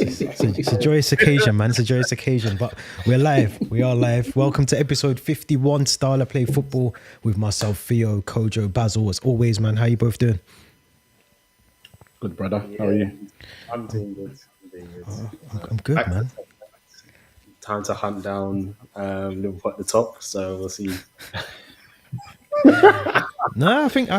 It's a joyous occasion, man. It's a joyous occasion. But we're live. We are live. Welcome to episode 51, Style of Play Football, with myself, Theo, Kojo, Basil. As always, man. How you both doing? Good, brother. How are you? I'm doing good. I'm good, man. Time to hunt down Liverpool at the top, so we'll see. No, I think.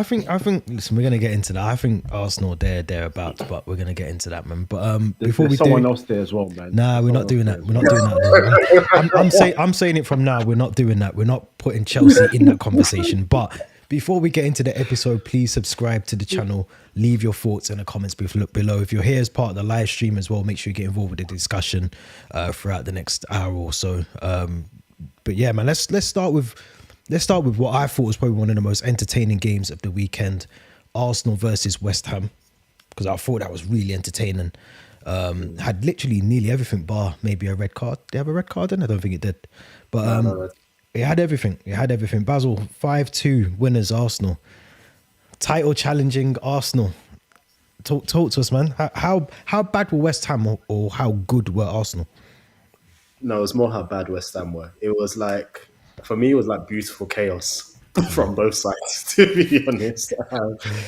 Listen, we're gonna get into that. I think Arsenal thereabouts, but we're gonna get into that, man. But before There's someone else there as well, man. Nah, we're not doing that. We're not doing that. I'm saying it from now. We're not doing that. We're not putting Chelsea in that conversation. But before we get into the episode, please subscribe to the channel. Leave your thoughts in the comments below. If you're here as part of the live stream as well, make sure you get involved with the discussion throughout the next hour or so. But yeah, man, let's start with what I thought was probably one of the most entertaining games of the weekend, Arsenal versus West Ham, because I thought that was really entertaining. Had literally nearly everything bar maybe a red card. Did they have a red card then? I don't think it did. But it had everything. Basil, 5-2 winners, Arsenal. Title challenging Arsenal. Talk to us, man. How bad were West Ham or how good were Arsenal? No, it was more how bad West Ham were. It was like, for me, it was like beautiful chaos from both sides, to be honest.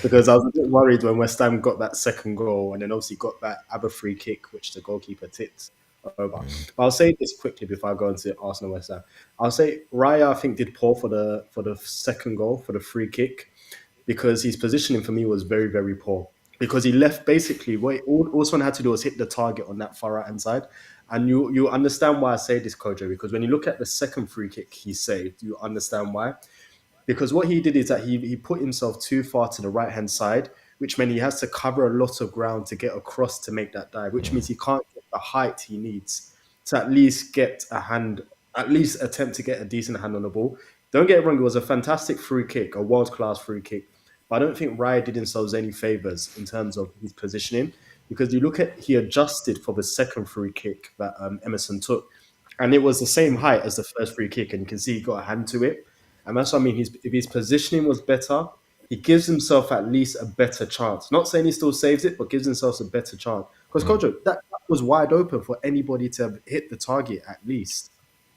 Because I was a bit worried when West Ham got that second goal and then obviously got that ABBA free kick, which the goalkeeper tipped over. But I'll say this quickly before I go into Arsenal West Ham. I'll say Raya, I think, did poor for the second goal, for the free kick, because his positioning for me was very, very poor. Because he left basically, what all someone had to do was hit the target on that far right-hand side. And you understand why I say this, Kojo, because when you look at the second free kick he saved, you understand why. Because what he did is that he put himself too far to the right-hand side, which meant he has to cover a lot of ground to get across to make that dive, which means he can't get the height he needs to at least get a hand, at least attempt to get a decent hand on the ball. Don't get it wrong, it was a fantastic free kick, a world-class free kick. But I don't think Raya did himself any favours in terms of his positioning, because you look at, he adjusted for the second free kick that Emerson took, and it was the same height as the first free kick, and you can see he got a hand to it. And that's what I mean. If his positioning was better, he gives himself at least a better chance. Not saying he still saves it, but gives himself a better chance. Because Kojo, that was wide open for anybody to hit the target at least.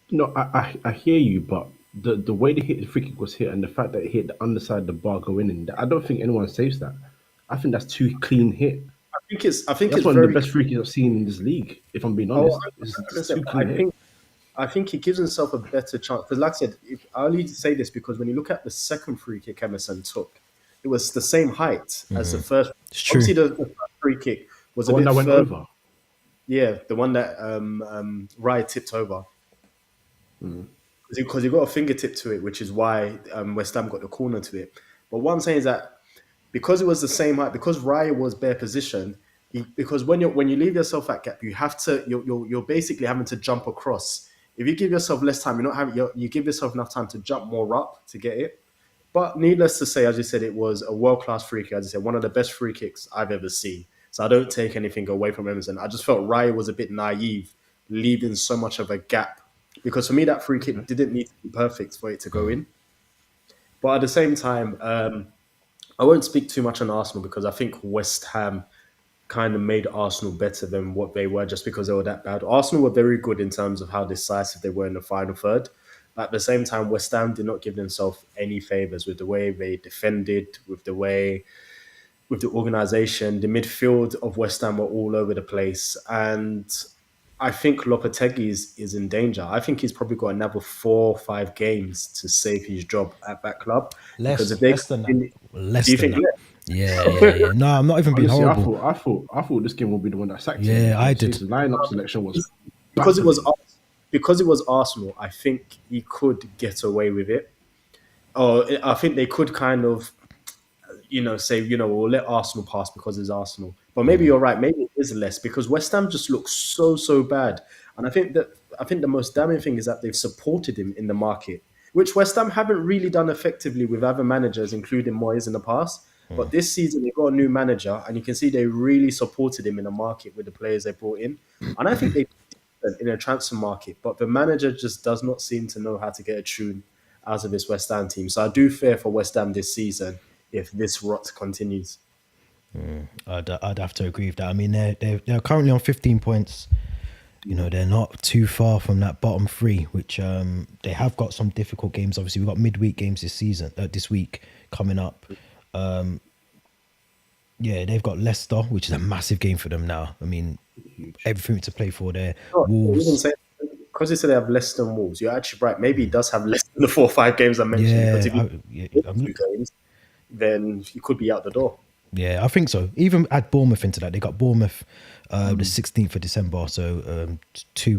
No, I hear you, but the way the free kick was hit and the fact that it hit the underside of the bar going in, I don't think anyone saves that. I think that's too clean hit. I think that's it's one very, of the best free kicks I've seen in this league, if I'm being honest. It's too clean hit. I think he gives himself a better chance. Because like I said, I only say this because when you look at the second free kick Emerson took, it was the same height as the first. It's true. Obviously, the first free kick was The a one bit that went further. over. Yeah, the one that Raya tipped over. Because he got a fingertip to it, which is why West Ham got the corner to it. But what I'm saying is that because it was the same height, because Raya was bare position, because when you leave yourself at gap, you have to you're basically having to jump across. If you give yourself less time, you give yourself enough time to jump more up to get it. But needless to say, as you said, it was a world-class free kick. As I said, one of the best free kicks I've ever seen. So I don't take anything away from Emerson. I just felt Raya was a bit naive, leaving so much of a gap. Because for me, that free kick didn't need to be perfect for it to go in. But at the same time, I won't speak too much on Arsenal because I think West Ham kind of made Arsenal better than what they were just because they were that bad. Arsenal were very good in terms of how decisive they were in the final third. But at the same time, West Ham did not give themselves any favours with the way they defended, with the organisation. The midfield of West Ham were all over the place. And I think Lopetegui is in danger. I think he's probably got another 4 or 5 games to save his job at that club. Less than that. Do you think less? Yeah. No, I'm not even being Honestly, horrible. I thought this game would be the one that sacked him. Yeah, I did. His lineup selection was because it was Arsenal. I think he could get away with it, or I think they could kind of, say, we'll let Arsenal pass because it's Arsenal. But maybe you're right. Maybe it is less because West Ham just looks so bad. And I think the most damning thing is that they've supported him in the market, which West Ham haven't really done effectively with other managers, including Moyes in the past. But this season, they got a new manager, and you can see they really supported him in the market with the players they brought in. And I think they did in a transfer market, but the manager just does not seem to know how to get a tune out of this West Ham team. So I do fear for West Ham this season if this rot continues. I'd have to agree with that. I mean, they're currently on 15 points. You know, they're not too far from that bottom three, which they have got some difficult games. Obviously, we've got midweek games this week coming up. Yeah, they've got Leicester, which is a massive game for them now. I mean, Huge. everything to play for there. Oh, even Wolves, say because you said they have Leicester and Wolves, you're actually right. Maybe he does have less than the 4 or 5 games I mentioned because if you yeah, win 2 games, then you could be out the door. yeah, I think so. Even add Bournemouth into that. They got Bournemouth the 16th of December, so 2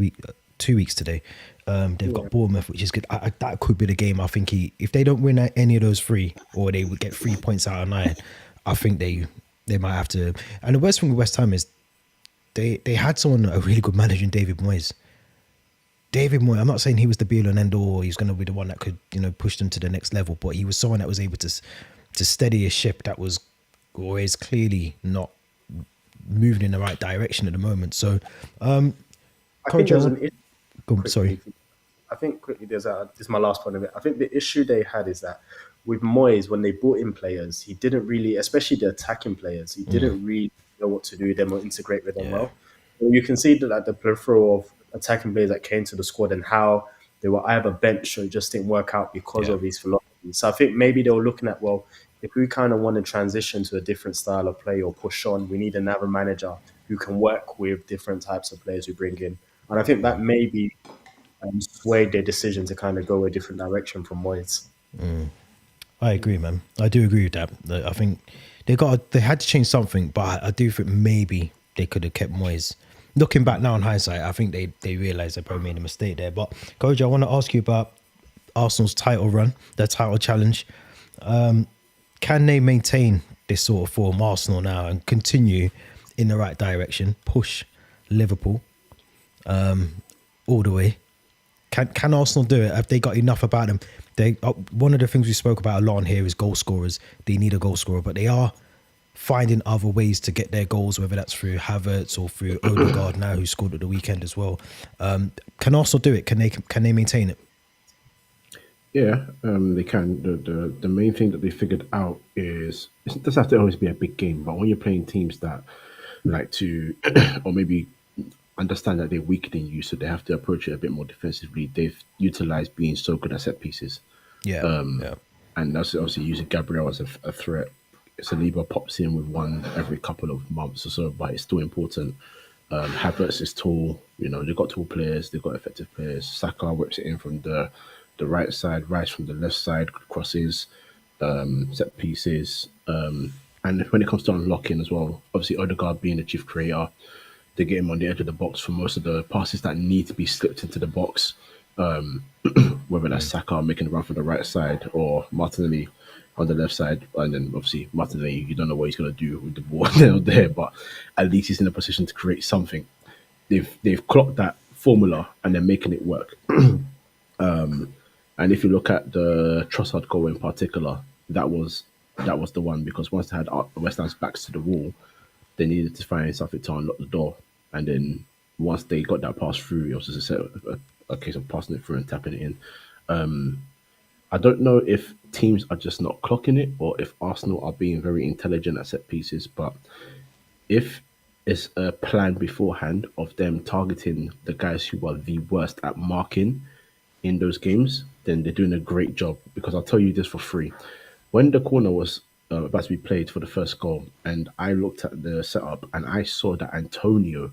weeks today. They've got Bournemouth, which is good. That could be the game. I think if they don't win any of those three, or they would get 3 points out of 9, I think they might have to. And the worst thing with West Ham is they had someone, a really good manager in David Moyes. David Moyes, I'm not saying he was the be all and end all, or he's going to be the one that could, push them to the next level, but he was someone that was able to steady a ship that was always clearly not moving in the right direction at the moment. So, I think Coach, there's an issue. sorry. I think quickly this is my last point of it. I think the issue they had is that with Moyes, when they brought in players, he didn't really, especially the attacking players, he didn't really know what to do with them or integrate with them well. So you can see that like, the plethora of attacking players that came to the squad and how they were either benched or it just didn't work out because of his philosophy. So I think maybe they were looking at, well, if we kind of want to transition to a different style of play or push on, we need another manager who can work with different types of players we bring in. And I think that maybe swayed their decision to kind of go a different direction from Moyes. I agree, man. I do agree with that. I think they had to change something, but I do think maybe they could have kept Moyes. Looking back now in hindsight, I think they realised they probably made a mistake there. But Coach, I want to ask you about Arsenal's title run, their title challenge. Can they maintain this sort of form, Arsenal now, and continue in the right direction, push Liverpool all the way? Can Arsenal do it? Have they got enough about them? One of the things we spoke about a lot on here is goal scorers. They need a goal scorer, but they are finding other ways to get their goals, whether that's through Havertz or through Odegaard now, who scored at the weekend as well. Can Arsenal do it? Can they maintain it? Yeah, they can. The main thing that they figured out is it doesn't have to always be a big game, but when you're playing teams that like to, or maybe understand that they're weaker than you, so they have to approach it a bit more defensively. They've utilized being so good at set pieces, Yeah. and that's obviously using Gabriel as a threat. Saliba pops in with one every couple of months or so, but it's still important. Havertz is tall. They've got tall players. They've got effective players. Saka whips it in from the right side, Rice from the left side, crosses, set pieces. And when it comes to unlocking as well, obviously Odegaard being the chief creator, they get him on the edge of the box for most of the passes that need to be slipped into the box. Whether that's Saka making a run for the right side or Martinelli on the left side, and then obviously Martinelli, you don't know what he's going to do with the ball there, but at least he's in a position to create something. They've clocked that formula and they're making it work. And if you look at the Trossard goal in particular, that was the one, because once they had West Ham's backs to the wall, they needed to find something to unlock the door. And then once they got that pass through, it was just a case of passing it through and tapping it in. I don't know if teams are just not clocking it or if Arsenal are being very intelligent at set pieces, but if it's a plan beforehand of them targeting the guys who are the worst at marking in those games, then they're doing a great job. Because I'll tell you this for free. When the corner was about to be played for the first goal, and I looked at the setup and I saw that Antonio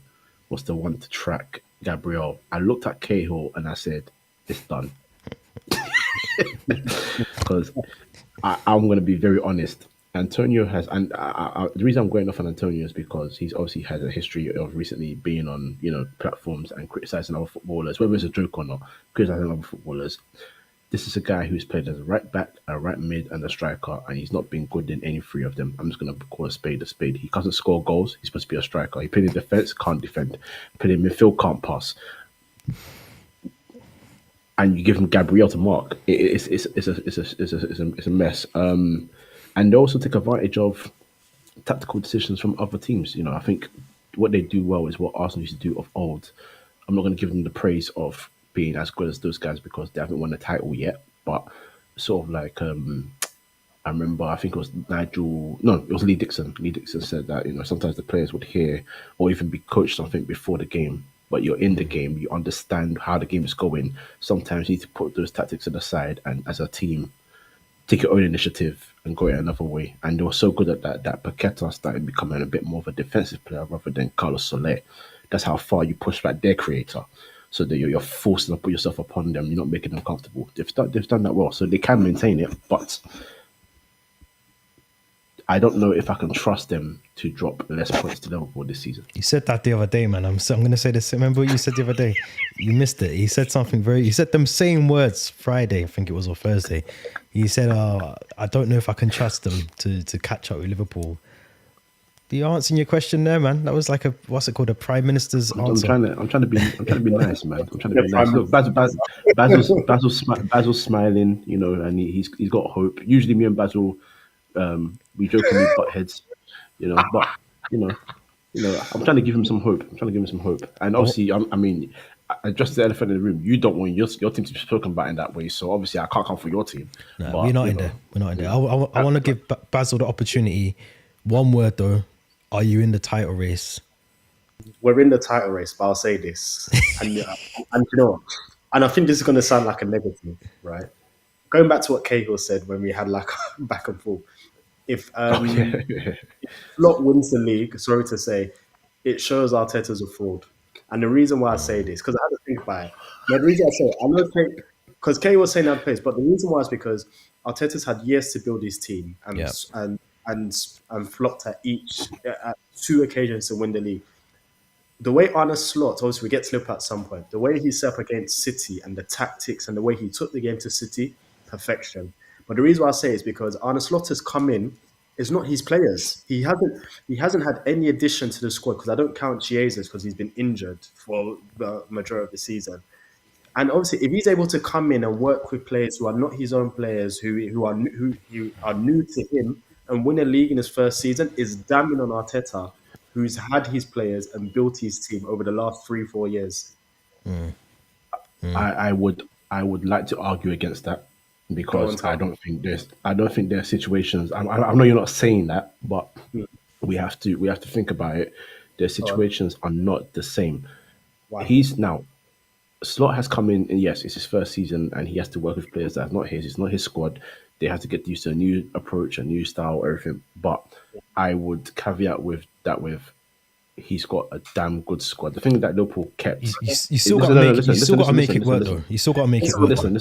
was the one to track Gabriel, I looked at Cahill and I said, it's done. Because I'm going to be very honest. Antonio has, and the reason I'm going off on Antonio is because he's obviously had a history of recently being on platforms and criticizing other footballers, whether it's a joke or not, criticizing other footballers. This is a guy who's played as a right back, a right mid, and a striker, and he's not been good in any three of them. I'm just going to call a spade a spade. He doesn't score goals. He's supposed to be a striker. He played in defense, can't defend. Played in midfield, can't pass. And you give him Gabriel to mark. It's a mess. And they also take advantage of tactical decisions from other teams. I think what they do well is what Arsenal used to do of old. I'm not going to give them the praise of being as good as those guys because they haven't won a title yet, but sort of like I remember, I think it was Nigel, no, it was Lee Dixon. Lee Dixon said that, sometimes the players would hear or even be coached something before the game, but you're in the game, you understand how the game is going. Sometimes you need to put those tactics to the side and as a team, take your own initiative and go it another way. And they were so good at that Paqueta started becoming a bit more of a defensive player rather than Carlos Soler. That's how far you push back their creator. So that you're forcing to put yourself upon them. You're not making them comfortable. They've done that well. So they can maintain it, but I don't know if I can trust them to drop less points to Liverpool this season. You said that the other day, man. I'm going to say this. Remember what you said the other day? You missed it. He said something he said them same words Friday, I think it was, or Thursday. He said, I don't know if I can trust them to catch up with Liverpool. You answering your question there, man. That was like what's it called? A Prime Minister's answer. I'm trying to be nice, man. I'm trying to be nice. Look, Basil's smiling, and he's got hope. Usually me and Basil, we jokingly butt heads, but I'm trying to give him some hope. And obviously, I just the elephant in the room. You don't want your team to be spoken about in that way, so obviously I can't come for your team. No, we're not in there. We're not in there. I want to give Basil the opportunity. One word though: are you in the title race? We're in the title race, but I'll say this, and you know what? And I think this is going to sound like a negative, right? Going back to what Cahill said when we had like back and forth. If Slot wins the league, sorry to say, it shows Arteta's a fraud. And the reason why I say this, because I had to think about it. Now, the reason I say it, I know because Kay was saying that place, but the reason why is because Arteta's had years to build his team and flopped at two occasions to win the league. The way Arne Slot, obviously we get to Liverpool at some point, the way he set up against City and the tactics and the way he took the game to City, perfection. But the reason why I say it is because Arne Slot has come in, it's not his players. He hasn't had any addition to the squad because I don't count Jesus because he's been injured for the majority of the season. And obviously, if he's able to come in and work with players who are not his own players, who are new to him, and win a league in his first season, is damning on Arteta, who's had his players and built his team over the last 3-4 years. I would like to argue against that because I don't think there's situations. I know you're not saying that, but we have to think about it. Their situations are not the same. Wow. Slot has come in, and yes, it's his first season, and he has to work with players that are not his. It's not his squad. They have to get used to a new approach, a new style, everything. But I would caveat with he's got a damn good squad. The thing that Liverpool kept, you still got to make it work, though. You still got to make it work. Listen.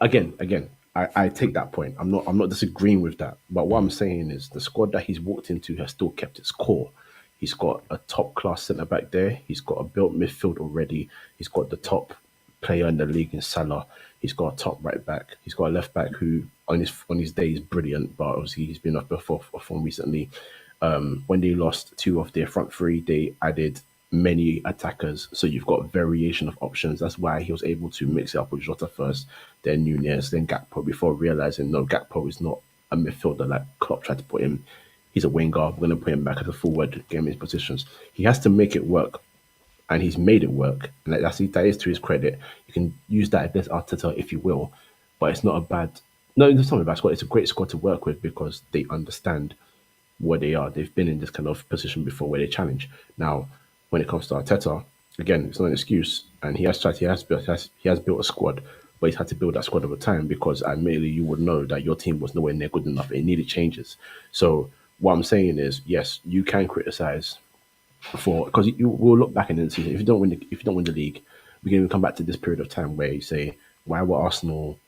Again, I take that point. I'm not disagreeing with that. But what I'm saying is the squad that he's walked into has still kept its core. He's got a top class centre back there. He's got a built midfield already. He's got the top player in the league in Salah. He's got a top right back. He's got a left back who on his day is brilliant, but obviously he's been off form recently. When they lost two of their front three, they added many attackers. So you've got a variation of options. That's why he was able to mix it up with Jota first, then Nunez, then Gakpo, before realizing, no, Gakpo is not a midfielder like Klopp tried to put him. He's a winger. We're going to put him back as a forward, game his positions. He has to make it work, and he's made it work. And that is to his credit. You can use that against Arteta if you will, but it's not a bad. No, it's not a bad squad. It's a great squad to work with because they understand where they are. They've been in this kind of position before where they challenge. Now, when it comes to Arteta, again, it's not an excuse, and he has built a squad, but he's had to build that squad over time because admittedly you would know that your team was nowhere near good enough. It needed changes. So what I'm saying is, yes, you can criticize because you will look back in the season. If you don't win the league, we can even come back to this period of time where you say, why were Arsenal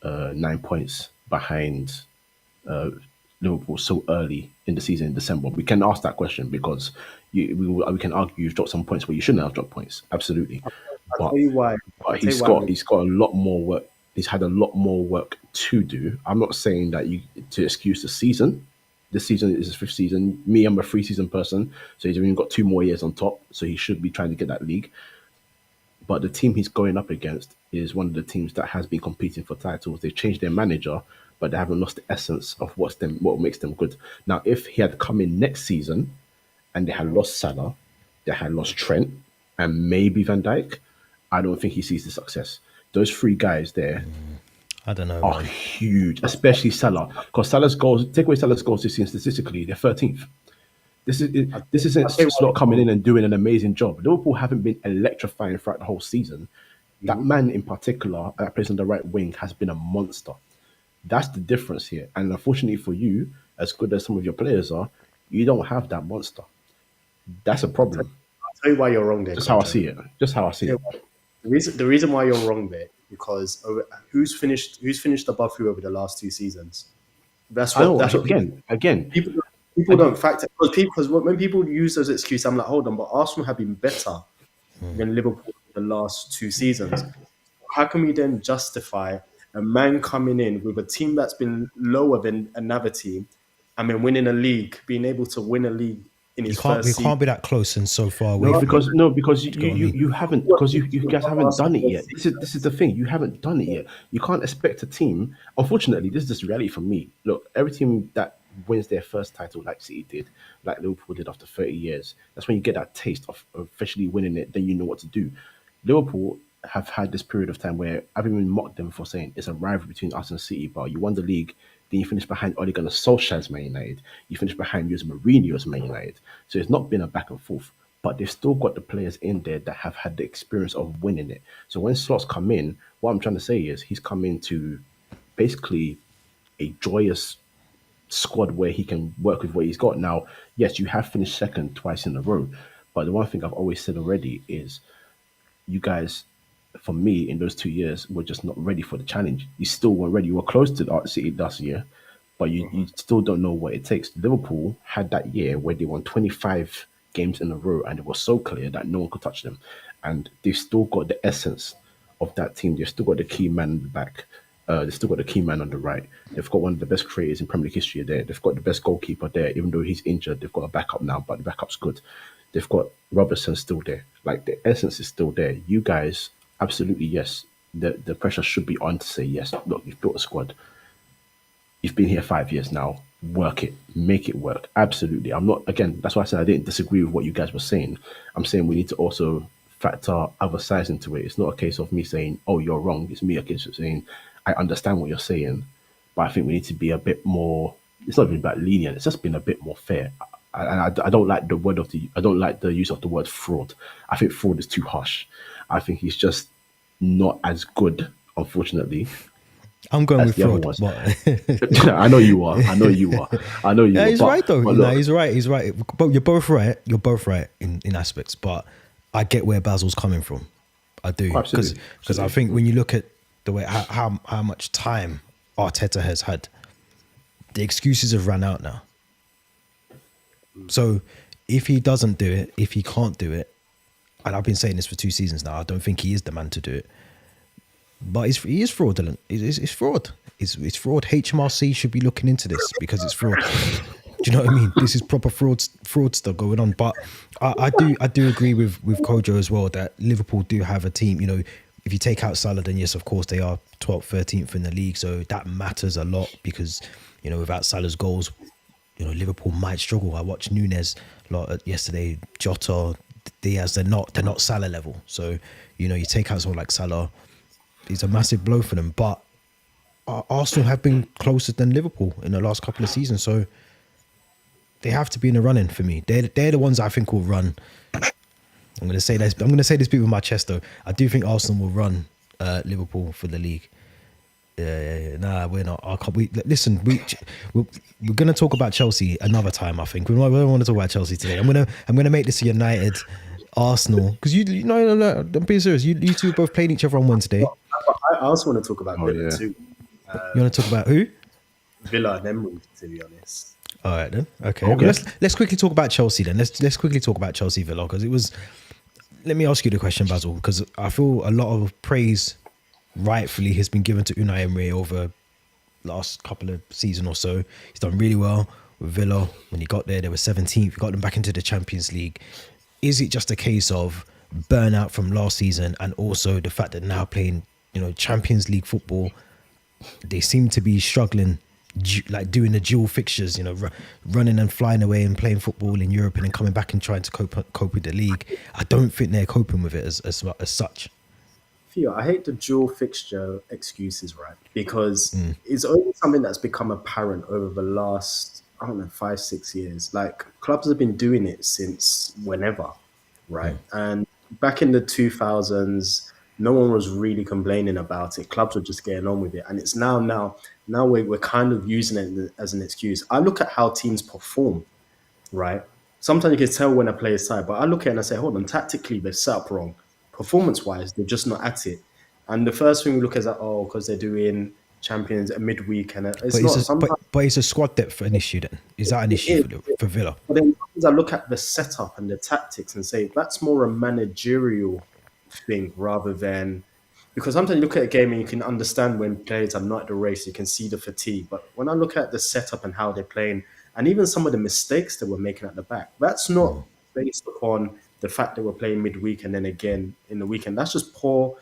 9 points behind Liverpool so early in the season in December? We can ask that question because we can argue you've dropped some points where you shouldn't have dropped points. Absolutely. I'll tell you why. But he's got a lot more work. He's had a lot more work to do. I'm not saying that to excuse the season. This season is his fifth season. Me, I'm a 3-season person, so he's even got 2 more years on top. So he should be trying to get that league. But the team he's going up against is one of the teams that has been competing for titles. They've changed their manager, but they haven't lost the essence of what makes them good. Now, if he had come in next season and they had lost Salah, they had lost Trent, and maybe Van Dijk, I don't think he sees the success. Those 3 guys there I don't know, are man. huge, especially Salah. Because Salah's goals, take away Salah's goals this season statistically, they're 13th. This isn't I'll tell you Slot coming what, in and doing an amazing job. Liverpool haven't been electrifying throughout the whole season. That man in particular that plays on the right wing has been a monster. That's the difference here. And unfortunately for you, as good as some of your players are, you don't have that monster. That's a problem. I'll tell you why you're wrong there, Just how I Kojo. see it. Just how I see Yeah, it. the reason why you're wrong there because who's finished above who over the last 2 seasons? That's I what know. that's what Again, people don't factor because when people use those excuses, I'm like, hold on, but Arsenal have been better than Liverpool the last 2 seasons. How can we then justify a man coming in with a team that's been lower than another team and then winning a league, being able to win a league in You his can't we first season? can't be that close and so far away no, from it. because no, because you Do you you, know what I you mean? you haven't because you guys haven't done it yet. This is the thing. You haven't done it yet. You can't expect a team. Unfortunately, this is just reality for me. Look, every team that wins their first title, like City did, like Liverpool did after 30 years, that's when you get that taste of officially winning it. Then you know what to do. Liverpool have had this period of time where I've even mocked them for saying it's a rivalry between us and City, but you won the league, then you finish behind Ole Gunnar Solskjaer's Man United, you finish behind Jose Mourinho's Man United. So it's not been a back and forth, but they've still got the players in there that have had the experience of winning it. So when slots come in, what I'm trying to say is he's come into basically a joyous squad where he can work with what he's got. Now, yes, you have finished second twice in a row, but the one thing I've always said already is you guys, for me, in those 2 years, were just not ready for the challenge. You still weren't ready. You were close to the Art City last year, but you still don't know what it takes. Liverpool had that year where they won 25 games in a row and it was so clear that no one could touch them. And they've still got the essence of that team. They've still got the key man in the back. They've still got the key man on the right. They've got one of the best creators in Premier League history there. They've got the best goalkeeper there, even though he's injured. They've got a backup now, but the backup's good. They've got Robertson still there. Like the essence is still there. You guys, absolutely yes. The pressure should be on to say yes. Look, you've built a squad. You've been here 5 years now. Work it, make it work. Absolutely. I'm not again. That's why I said I didn't disagree with what you guys were saying. I'm saying we need to also factor other sides into it. It's not a case of me saying, "Oh, you're wrong." It's me a case of saying, "I understand what you're saying," but I think we need to be a bit more. It's not even about lenient. It's just been a bit more fair. I don't like the word of the. I don't like the use of the word fraud. I think fraud is too harsh. I think he's just not as good, unfortunately, I'm going as with the other fraud, ones. but I know you are. I know you are. I know you yeah, are. he's right though. But No, look, he's right. He's right. But you're both right. You're both right in aspects. But I get where Basil's coming from. I do because absolutely. I think when you look at the way how much time Arteta has had, the excuses have run out now. So if he doesn't do it, if he can't do it, and I've been saying this for 2 seasons now, I don't think he is the man to do it. But he is fraudulent. It's fraud. It's fraud. HMRC should be looking into this because it's fraud. Do you know what I mean? This is proper fraudster going on. But I do agree with Kojo as well that Liverpool do have a team. You know, if you take out Salah, then yes, of course they are 12th, 13th in the league. So that matters a lot because, you know, without Salah's goals, you know, Liverpool might struggle. I watched Nunes yesterday, Jota, Diaz. They're not Salah level. So, you know, you take out someone like Salah, it's a massive blow for them. But Arsenal have been closer than Liverpool in the last couple of seasons, so they have to be in the running for me. They're the ones I think will run. I'm going to say this. I'm going to say this bit with my chest though. I do think Arsenal will run Liverpool for the league. Nah, we're not. Listen, we're going to talk about Chelsea another time. I think we don't want to talk about Chelsea today. I'm going to make this a United Arsenal because you know, I'm being serious. You two both playing each other on Wednesday. I also want to talk about Villa yeah. too. You want to talk about who? Villa and Emery, to be honest. All right then. Okay. Well, let's quickly talk about Chelsea then. Let's quickly talk about Chelsea Villa because it was. Let me ask you the question, Basil, because I feel a lot of praise, rightfully, has been given to Unai Emery over last couple of seasons or so. He's done really well with Villa. When he got there, they were 17th. He got them back into the Champions League. Is it just a case of burnout from last season and also the fact that now playing, you know, Champions League football, they seem to be struggling, like doing the dual fixtures, you know, running and flying away and playing football in Europe and then coming back and trying to cope with the league. I don't think they're coping with it as such. Theo, I hate the dual fixture excuses, right? Because it's only something that's become apparent over the last, I don't know, 5, 6 years. Like clubs have been doing it since whenever, right? And back in the 2000s, no one was really complaining about it. Clubs were just getting on with it, and it's now we're kind of using it as an excuse. I look at how teams perform, right? Sometimes you can tell when a player's tired, but I look at it and I say, hold on, tactically they're set up wrong. Performance wise, they're just not at it. And the first thing we look at is like, oh, because they're doing champions a midweek, and it's But not. but is a squad depth an issue then? Is that an issue for Villa? But then sometimes I look at the setup and the tactics and say that's more a managerial thing rather than, because sometimes you look at a game and you can understand when players are not at the race, you can see the fatigue. But when I look at the setup and how they're playing, and even some of the mistakes that we're making at the back, that's not based upon the fact that we're playing midweek and then again in the weekend. That's just poor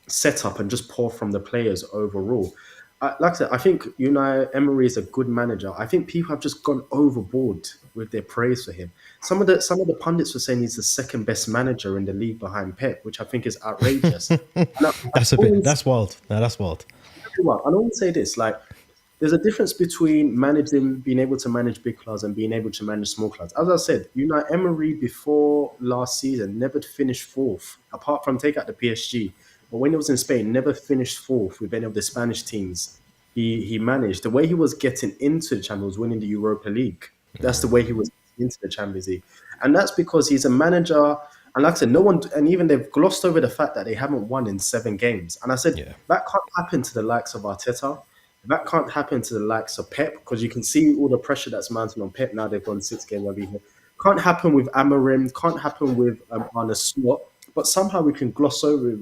setup and just poor from the players overall. Like I said, I think Emery is a good manager. I think people have just gone overboard with their praise for him. Some of the pundits were saying he's the second best manager in the league behind Pep, which I think is outrageous. That's wild. No, that's wild. And I always say this: like, there's a difference between being able to manage big clubs and being able to manage small clubs. As I said, Emery before last season never finished fourth, apart from take out the PSG. But when he was in Spain, never finished fourth with any of the Spanish teams. He managed. The way he was getting into the Champions was winning the Europa League. That's the way he was into the Champions League. And that's because he's a manager. And like I said, no one, and even they've glossed over the fact that they haven't won in 7 games. And I said, that can't happen to the likes of Arteta. That can't happen to the likes of Pep, because you can see all the pressure that's mounting on Pep now. They've won 6 games over here. Can't happen with Amorim. Can't happen with Arne Slot. But somehow we can gloss over it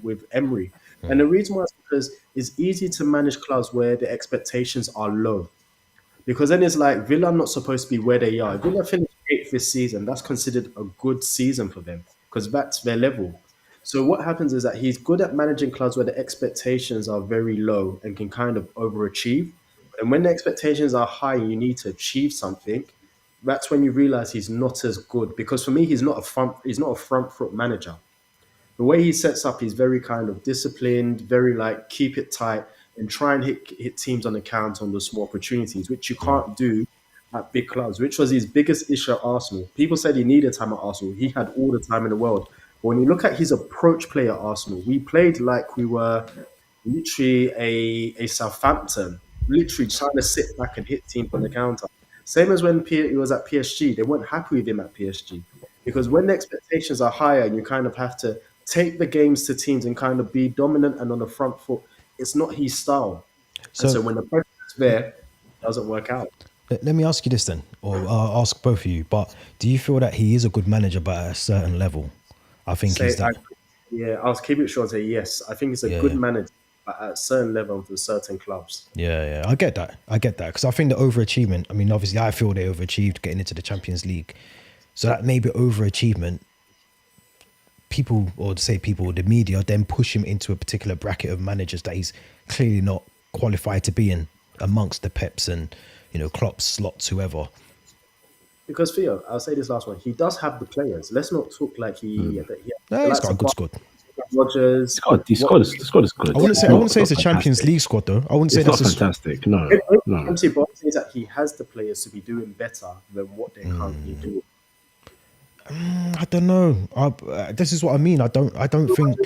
with Emery. And the reason why is because it's easy to manage clubs where the expectations are low. Because then it's like Villa are not supposed to be where they are. If Villa finished 8th this season, that's considered a good season for them because that's their level. So what happens is that he's good at managing clubs where the expectations are very low and can kind of overachieve. And when the expectations are high and you need to achieve something, that's when you realize he's not as good. Because for me, he's not a front foot manager. The way he sets up, he's very kind of disciplined, very like keep it tight and try and hit teams on the count on the small opportunities, which you can't do at big clubs, which was his biggest issue at Arsenal. People said he needed time at Arsenal. He had all the time in the world. But when you look at his approach play at Arsenal, we played like we were literally a Southampton, literally trying to sit back and hit teams on the counter. Same as when he was at PSG. They weren't happy with him at PSG. Because when the expectations are higher and you kind of have to take the games to teams and kind of be dominant and on the front foot, it's not his style. So when the pressure is there, it doesn't work out. Let me ask you this then, or I'll ask both of you, but do you feel that he is a good manager but at a certain level? I think he's that. I'll keep it short and say yes. I think he's a good manager but at a certain level for certain clubs. Yeah, I get that. Because I think the overachievement, I mean, obviously I feel they overachieved getting into the Champions League. So that maybe overachievement, the media then push him into a particular bracket of managers that he's clearly not qualified to be in amongst the Peps and, Klopp, Slots, whoever. Because Theo, I'll say this last one, he does have the players. Let's not talk like he's got a good squad. Rodgers. The squad is good. I wouldn't say it's a Champions League squad though. I wouldn't say that's fantastic. No. Obviously, but I'm saying that he has the players to be doing better than what they're currently doing. I don't know. This is what I mean. I don't think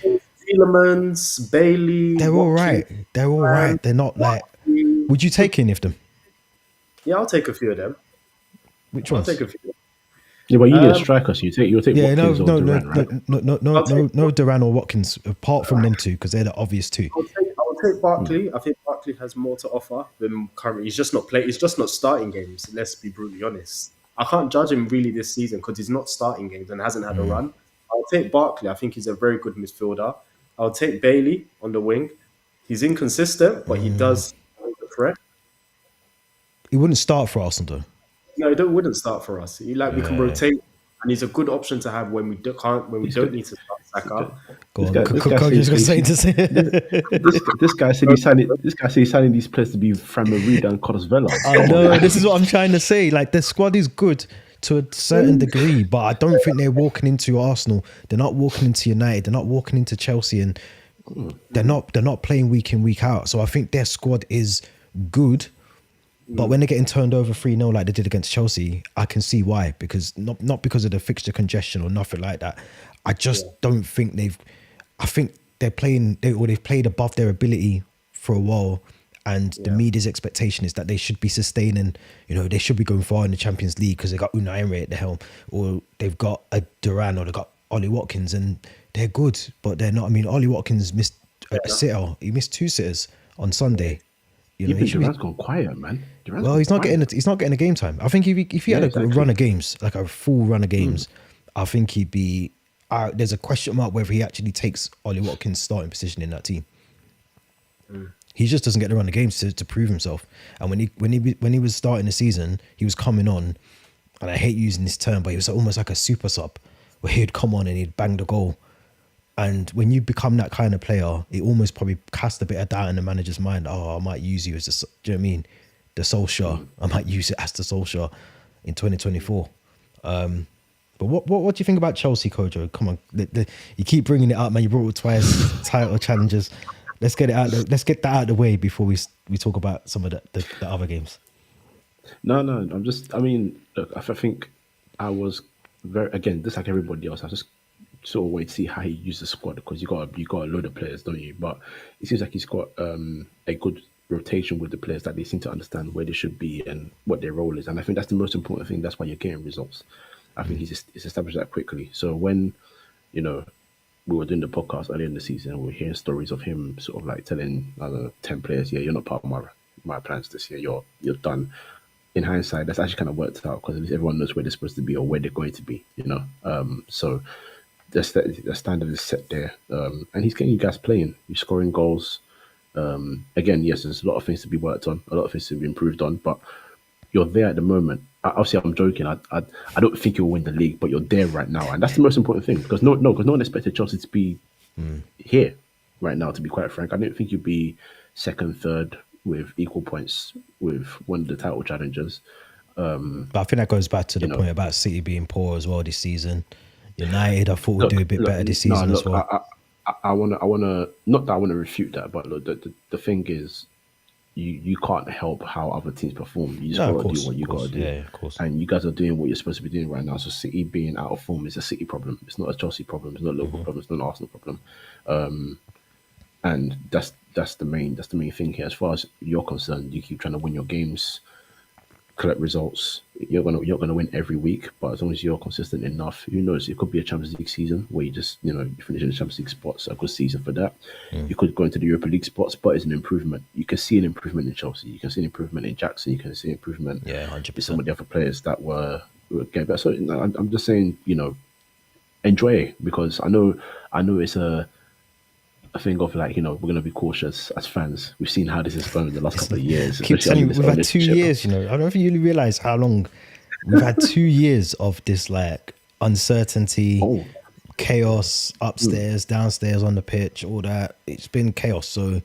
Tielemans, Bailey. They're all right. They're not like. Would you take any of them? Yeah, I'll take a few of them. Which ones? I'll take a few. Yeah, but you need a striker, so you'll take Watkins or Duran, right? No Duran or Watkins. Apart from them two, because they're the obvious two. I'll take Barkley. I think Barkley has more to offer than currently. He's just not starting games. Let's be brutally honest. I can't judge him really this season because he's not starting games and hasn't had a run. I'll take Barkley. I think he's a very good midfielder. I'll take Bailey on the wing. He's inconsistent, but he does hold the threat. He wouldn't start for Arsenal, though. No, he wouldn't start for us. We can rotate, and he's a good option to have when we don't need to start Saka. This guy said he's signing these players to be from Maresca and Villa. I know. This is what I'm trying to say. Like, the squad is good to a certain degree, but I don't think they're walking into Arsenal. They're not walking into United. They're not walking into Chelsea and they're not playing week in, week out. So I think their squad is good. But when they're getting turned over 3-0 like they did against Chelsea, I can see why. Because not because of the fixture congestion or nothing like that. I just don't think I think they've played above their ability for a while. And the media's expectation is that they should be sustaining, they should be going far in the Champions League because they got Unai Emery at the helm, or they've got a Duran, or they've got Ollie Watkins, and they're good, but they're not. I mean, Ollie Watkins missed a sitter. He missed 2 sitters on Sunday. Duran's gone quiet, man. He's not getting a game time. I think if he had a run of games, like a full run of games, I think he'd be. There's a question mark whether he actually takes Ollie Watkins' starting position in that team. He just doesn't get to run the games to prove himself. And when he was starting the season, he was coming on, and I hate using this term, but he was almost like a super sub, where he'd come on and he'd bang the goal. And when you become that kind of player, it almost probably casts a bit of doubt in the manager's mind. Oh, I might use you as do you know what I mean? The Solskjaer. I might use it as the Solskjaer in 2024. But what do you think about Chelsea, Kojo? Come on, you keep bringing it up, man. You brought it twice, title challenges. Let's get it out. Let's get that out of the way before we talk about some of the other games. No. Look, I think I was just like everybody else. I just sort of wait to see how he uses the squad, because you got a load of players, don't you? But it seems like he's got a good rotation with the players, that they seem to understand where they should be and what their role is. And I think that's the most important thing. That's why you're getting results. I think he's established that quickly. So when we were doing the podcast earlier in the season, we were hearing stories of him sort of like telling 10 players, you're not part of my plans this year, you're done. In hindsight, that's actually kind of worked out, because at least everyone knows where they're supposed to be or where they're going to be, so the standard is set there, and he's getting you guys playing, you're scoring goals. Again, yes, there's a lot of things to be worked on, a lot of things to be improved on, but you're there at the moment. Obviously, I'm joking. I don't think you'll win the league, but you're there right now, and that's the most important thing. Because no one expected Chelsea to be here right now. To be quite frank, I didn't think you'd be second, third with equal points with one of the title challengers. But I think that goes back to the point about City being poor as well this season. United, I thought would do a bit better this season as well. I want to not that I want to refute that, but look, the thing is, you can't help how other teams perform. You just got to do what you got to do. Yeah, of course. And you guys are doing what you're supposed to be doing right now. So City being out of form is a City problem. It's not a Chelsea problem. It's not a Liverpool problem. It's not an Arsenal problem. And that's the main thing here. As far as you're concerned, you keep trying to win your games, collect results. You're gonna win every week, but as long as you're consistent enough, who knows? It could be a Champions League season where you just you finish in the Champions League spots. A good season for that. You could go into the Europa League spots, but it's an improvement. You can see an improvement in Chelsea. You can see an improvement in Jackson. You can see an improvement. 100%. In some of the other players that were getting better. So I'm just saying, enjoy it, because I know it's a thing of like, we're going to be cautious as fans. We've seen how this has gone in the last couple of years. Keep telling you, we've had 2 years, I don't know if you really realize how long we've had 2 years of this like uncertainty, chaos upstairs, downstairs on the pitch, all that. It's been chaos. So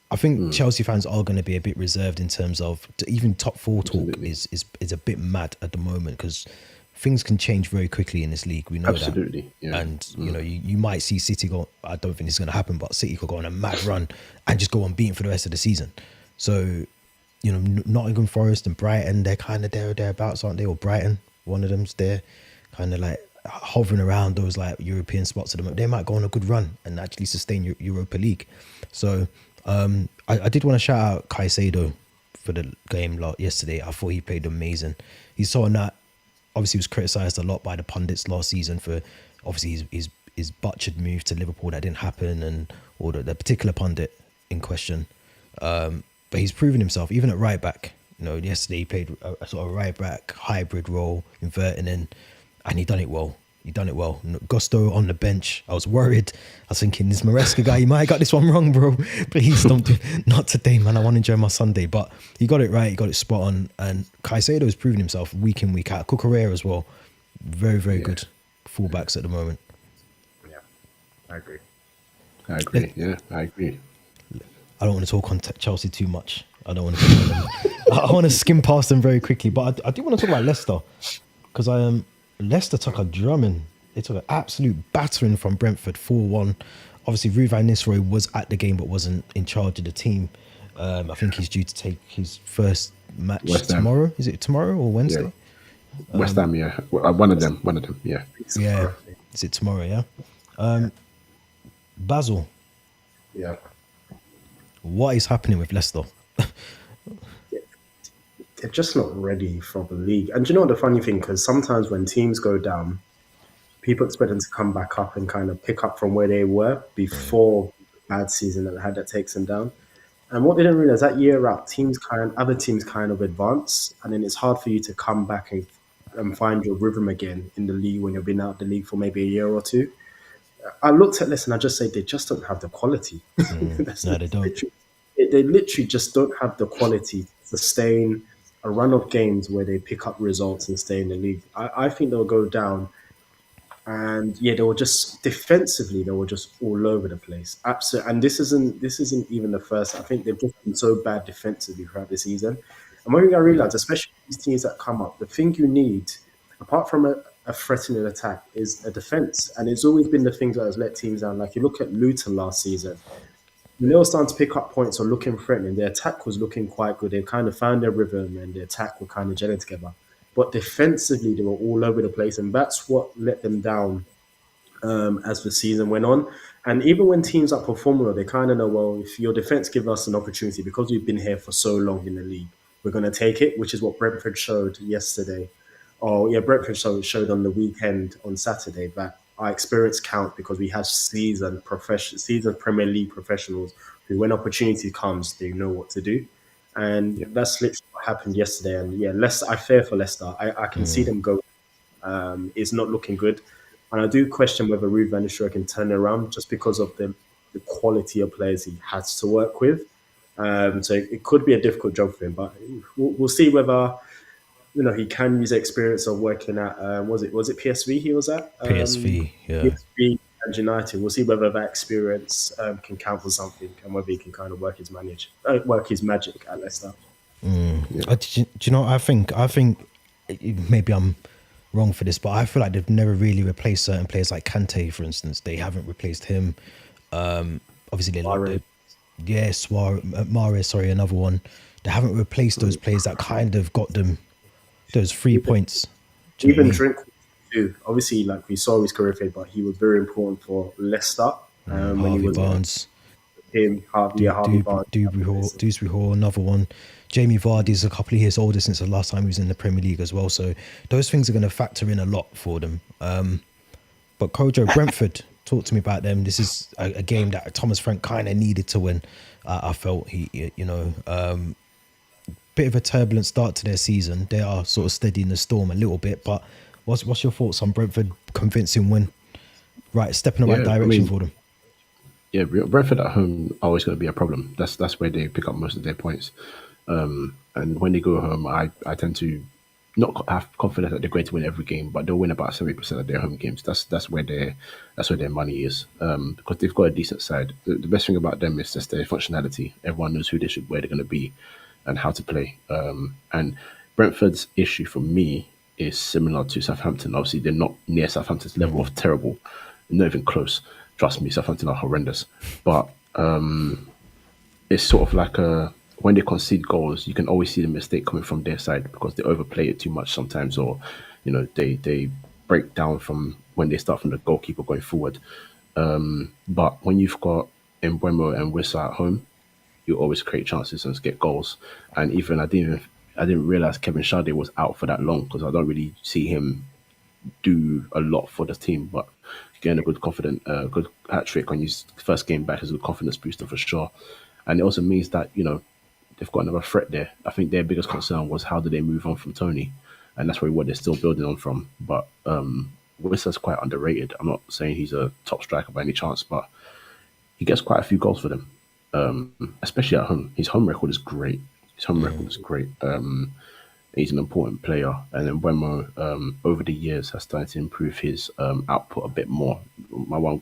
I think Chelsea fans are going to be a bit reserved in terms of even top 4 talk is a bit mad at the moment, because things can change very quickly in this league. We know that. Yeah. And, you might see City go, I don't think it's going to happen, but City could go on a mad run and just go unbeaten for the rest of the season. So, Nottingham Forest and Brighton, they're kind of there or thereabouts, aren't they? Or Brighton, one of them's there, kind of like hovering around those like European spots at the moment. They might go on a good run and actually sustain Europa League. So I did want to shout out Caicedo for the game yesterday. I thought he played amazing. He's someone that obviously was criticised a lot by the pundits last season for obviously his butchered move to Liverpool that didn't happen, or the particular pundit in question. But he's proven himself, even at right back. Yesterday he played a sort of right back hybrid role, inverting in, and he done it well. Gusto on the bench. I was worried. I was thinking, this Maresca guy, you might have got this one wrong, bro. Please don't do. Not today, man. I want to enjoy my Sunday. But he got it right. He got it spot on. And Caicedo has proven himself week in, week out. Cucurella as well. Very, very good fullbacks at the moment. Yeah, I agree. I agree. I don't want to talk on Chelsea too much. I don't want to talk on them. I want to skim past them very quickly. But I do want to talk about Leicester, because Leicester took a drumming. They took an absolute battering from Brentford, 4-1. obviously Ruvan Nisroy was at the game but wasn't in charge of the team. I think he's due to take his first match West Ham. tomorrow. Is it tomorrow or Yeah. Wednesday? West Ham, yeah. One of them, yeah. Yeah, is it tomorrow? Yeah. Basil, Yeah. what is happening with Leicester? They're just not ready for the league. And do you know what the funny thing? Because sometimes when teams go down, people expect them to come back up and kind of pick up from where they were before the bad season that they had that takes them down. And what they didn't realize that year out, other teams kind of advance, and then it's hard for you to come back and find your rhythm again in the league when you've been out of the league for maybe a year or two. I looked at this and I just say they just don't have the quality. No, they don't. They literally just don't have the quality to sustain a run of games where they pick up results and stay in the league. I think they'll go down. And yeah, they were just defensively, they were just all over the place. Absolutely. And this isn't even the first. I think they've just been so bad defensively throughout the season. And one thing I realized, especially these teams that come up, the thing you need, apart from a threatening attack, is a defense. And it's always been the things that has let teams down. Like you look at Luton last season, when they were starting to pick up points or looking threatening, their attack was looking quite good. They kind of found their rhythm and their attack were kind of gelling together. But defensively, they were all over the place, and that's what let them down as the season went on. And even when teams are performing well, they kind of know, well, if your defense give us an opportunity, because we've been here for so long in the league, we're going to take it, which is what Brentford showed yesterday. Oh, yeah, Brentford showed on the weekend on Saturday that our experience count because we have seasoned Premier League professionals who, when opportunity comes, they know what to do. And that's literally what happened yesterday. And yeah, I fear for Leicester. I can see them go. It's not looking good. And I do question whether Ruud van Nistelrooy can turn it around just because of the quality of players he has to work with. So it could be a difficult job for him, but we'll see whether he can use the experience of working at was it PSV he was at PSV, yeah. PSV and United. We'll see whether that experience can count for something and whether he can kind of work his magic at Leicester. Do you know? I think maybe I'm wrong for this, but I feel like they've never really replaced certain players like Kante, for instance. They haven't replaced him. Obviously, they like Mares, sorry, another one. They haven't replaced those players that kind of got them those 3 points. Even Drink too. Obviously, like we saw his career fade, but he was very important for Leicester when he was Barnes. Harvey Barnes. Dewsbury Hall, another one. Jamie Vardy's a couple of years older since the last time he was in the Premier League as well. So those things are going to factor in a lot for them. But Kojo, Brentford, talk to me about them. This is a game that Thomas Frank kind of needed to win. I felt bit of a turbulent start to their season. They are sort of steadying the storm a little bit. But what's your thoughts on Brentford convincing win? Right, step in the right direction for them. Yeah, Brentford at home are always going to be a problem. That's where they pick up most of their points. And when they go home, I tend to not have confidence that they're going to win every game, but they'll win about 70% of their home games. That's where their money is, because they've got a decent side. The best thing about them is just their functionality. Everyone knows where they're going to be, and how to play. And Brentford's issue for me is similar to Southampton. Obviously, they're not near Southampton's level of terrible, not even close. Trust me, Southampton are horrendous. But it's sort of like when they concede goals, you can always see the mistake coming from their side because they overplay it too much sometimes, or they break down from when they start from the goalkeeper going forward. But when you've got Mbeumo and Wissa at home, you always create chances and get goals. And even I didn't realize Kevin Schade was out for that long because I don't really see him do a lot for the team. But getting a good hat trick on his first game back is a confidence booster for sure. And it also means that they've got another threat there. I think their biggest concern was how do they move on from Tony, and that's probably what they're still building on from. But Wissa's quite underrated. I'm not saying he's a top striker by any chance, but he gets quite a few goals for them, especially at home. His home record is great. He's an important player, and then Mbeumo over the years has started to improve his output a bit more. My one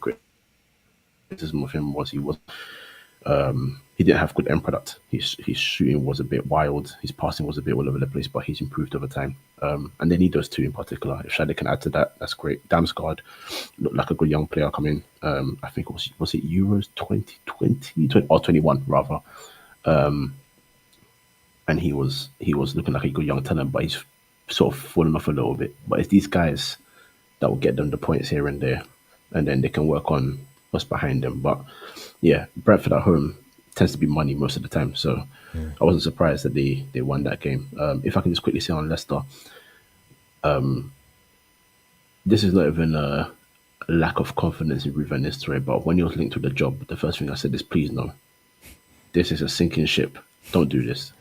criticism of him was he was He didn't have good end product. His shooting was a bit wild. His passing was a bit all over the place, but he's improved over time. And they need those two in particular. If Shade can add to that, that's great. Damsgaard looked like a good young player coming. I think was it Euros 2020 or 21 rather. And he was looking like a good young talent, but he's sort of fallen off a little bit. But it's these guys that will get them the points here and there, and then they can work on what's behind them. But yeah, Brentford at home tends to be money most of the time, so I wasn't surprised that they won that game. If I can just quickly say on Leicester, this is not even a lack of confidence in Ruben Amorim, but when he was linked to the job, the first thing I said is, please no, this is a sinking ship. Don't do this.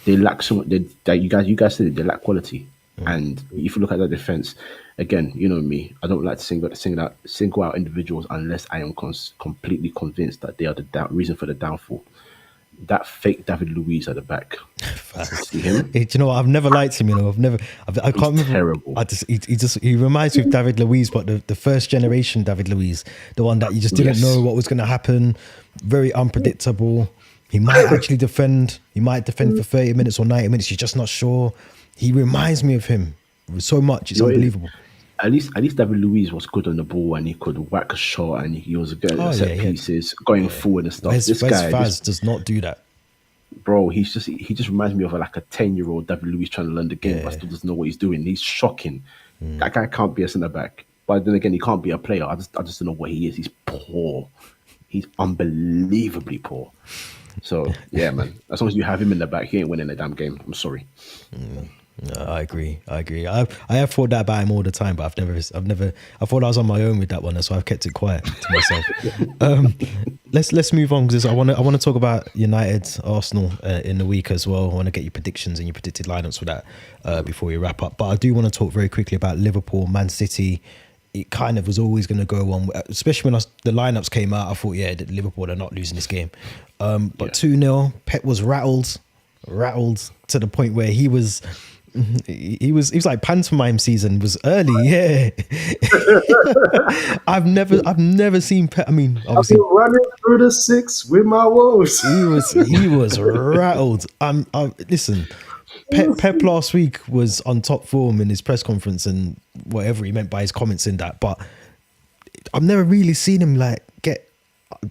They lack some. You guys said it, they lack quality. And if you look at that defense, again, you know me, I don't like to single out individuals unless I am completely convinced that they are the reason for the downfall. That fake David Luiz at the back. See him? Do you know what? I've never liked him. You know, I can't remember. Terrible. He reminds me of David Luiz, but the first generation David Luiz, the one that you just didn't know what was going to happen. Very unpredictable. He might actually defend. He might defend for 30 minutes or 90 minutes. You're just not sure. He reminds me of him so much. It's unbelievable. At least David Luiz was good on the ball and he could whack a shot and he was good at set pieces, going forward and stuff. This guy does not do that. Bro, he just reminds me of like a 10-year-old David Luiz trying to learn the game, but still doesn't know what he's doing. He's shocking. That guy can't be a centre back. But then again, he can't be a player. I just don't know what he is. He's poor. He's unbelievably poor. So yeah, man. As long as you have him in the back, he ain't winning a damn game. I'm sorry. No, I agree. I have thought that about him all the time, but I've never. I thought I was on my own with that one, so I've kept it quiet to myself. Let's move on because I want to talk about United, Arsenal in the week as well. I want to get your predictions and your predicted lineups for that before we wrap up. But I do want to talk very quickly about Liverpool, Man City. It kind of was always going to go on, especially when the lineups came out. I thought, that Liverpool are not losing this game. But 2-0, Pep was rattled to the point where he was like pantomime season was early. Yeah, I've never seen Pep. I mean, obviously I've been running through the six with my woes. He was rattled. Listen. Pep last week was on top form in his press conference and whatever he meant by his comments in that, but I've never really seen him like get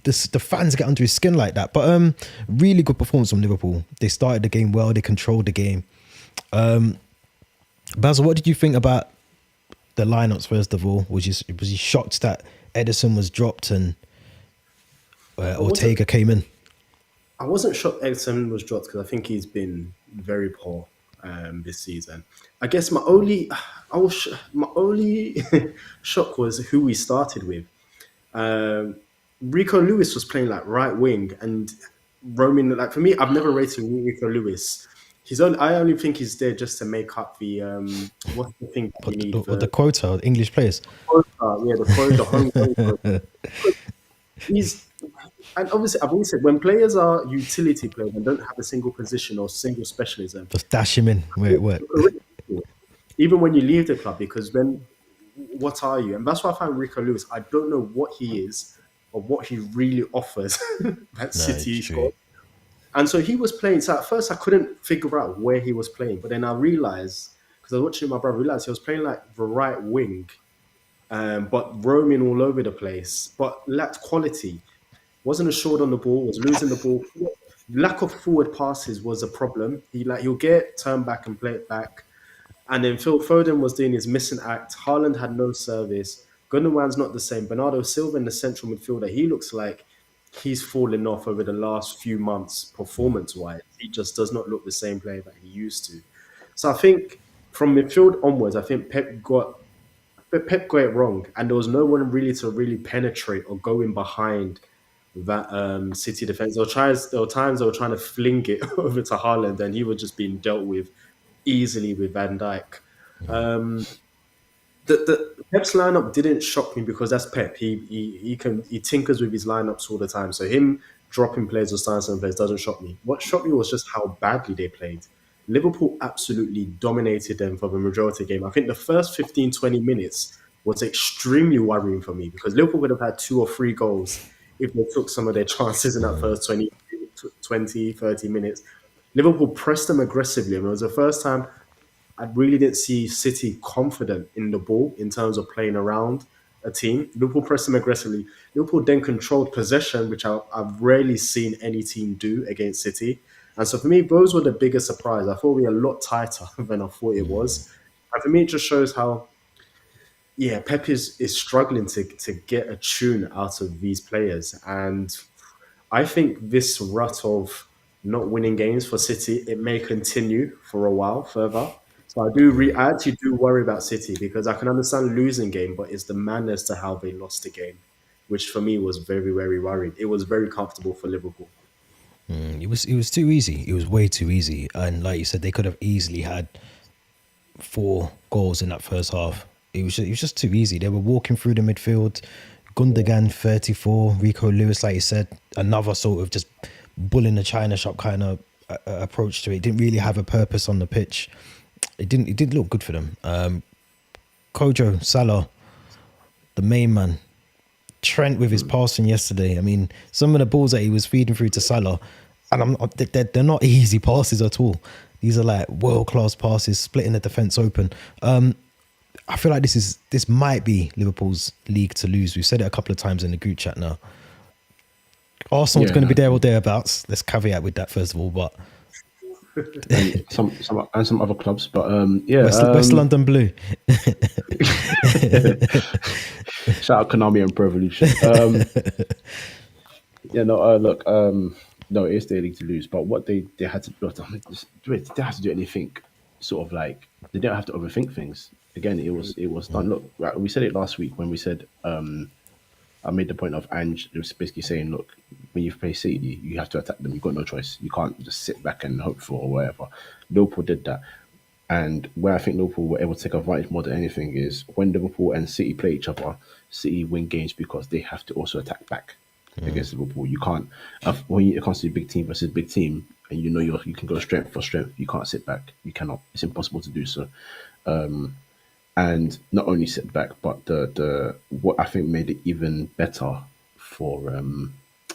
the fans get under his skin like that. But really good performance from Liverpool. They started the game well. They controlled the game. Basil, what did you think about the lineups? First of all, was he shocked that Ederson was dropped and Ortega came in? I wasn't shocked Ederson was dropped because I think he's been very poor this season. I guess my only shock was who we started with. Rico Lewis was playing like right wing and roaming. Like for me, I've never rated Rico Lewis. I only think he's there just to make up the what's the thing you need the quota, English players. The quota. And obviously, I've always said when players are utility players and don't have a single position or single specialism, just dash him in where it works. Even when you leave the club, because then what are you? And that's why I find Rico Lewis. I don't know what he is or what he really offers at City squad. And so he was playing. So at first, I couldn't figure out where he was playing, but then I realized because I was watching my brother, realized he was playing like the right wing, but roaming all over the place, but lacked quality. Wasn't assured on the ball, was losing the ball. Lack of forward passes was a problem. He'll get turned back and play it back. And then Phil Foden was doing his missing act. Haaland had no service. Gundogan's not the same. Bernardo Silva in the central midfielder, he looks like he's fallen off over the last few months performance-wise. He just does not look the same player that he used to. So I think from midfield onwards, I think Pep got it wrong. And there was no one really to penetrate or go in behind that City defense. There were times they were trying to fling it over to Haaland and he was just being dealt with easily with Van Dijk. The Pep's lineup didn't shock me because that's Pep. He tinkers with his lineups all the time. So him dropping players or starting some players doesn't shock me. What shocked me was just how badly they played. Liverpool absolutely dominated them for the majority of the game. I think the first 15, 20 minutes was extremely worrying for me because Liverpool would have had 2 or 3 goals if they took some of their chances in that first 20, 30 minutes. Liverpool pressed them aggressively. I mean, it was the first time I really didn't see City confident in the ball in terms of playing around a team. Liverpool pressed them aggressively. Liverpool then controlled possession, which I've rarely seen any team do against City. And so for me, those were the biggest surprise. I thought we were a lot tighter than I thought it was. And for me, it just shows how, yeah, Pep is struggling to get a tune out of these players. And I think this rut of not winning games for City, it may continue for a while further. So I actually do worry about City because I can understand losing game, but it's the manner as to how they lost the game, which for me was very, very worried. It was very comfortable for Liverpool. It was too easy. It was way too easy. And like you said, they could have easily had 4 goals in that first half. It was just too easy. They were walking through the midfield. Gundogan 34, Rico Lewis, like you said, another sort of just bull in the china shop kind of approach to it. Didn't really have a purpose on the pitch. It didn't look good for them. Kojo, Salah, the main man, Trent with his passing yesterday. I mean, some of the balls that he was feeding through to Salah, and they're not easy passes at all. These are like world-class passes, splitting the defence open. I feel like this might be Liverpool's league to lose. We've said it a couple of times in the group chat now. Arsenal's going to be there or thereabouts. Let's caveat with that first of all, but and some other clubs, but West London Blue. Shout out Konami and Pro Evolution. No, it is their league to lose, but what they had to do, they didn't have to do anything sort of like, they didn't have to overthink things. Again, it was done. Look, right, we said it last week when we said I made the point of Ange was basically saying, look, when you play City, you have to attack them. You've got no choice. You can't just sit back and hope for or whatever. Liverpool did that. And where I think Liverpool were able to take advantage more than anything is when Liverpool and City play each other, City win games because they have to also attack back against Liverpool. You can't, when it comes to big team versus big team, and you know you can go strength for strength, you can't sit back. You cannot. It's impossible to do so. And not only sit back, but the what I think made it even better for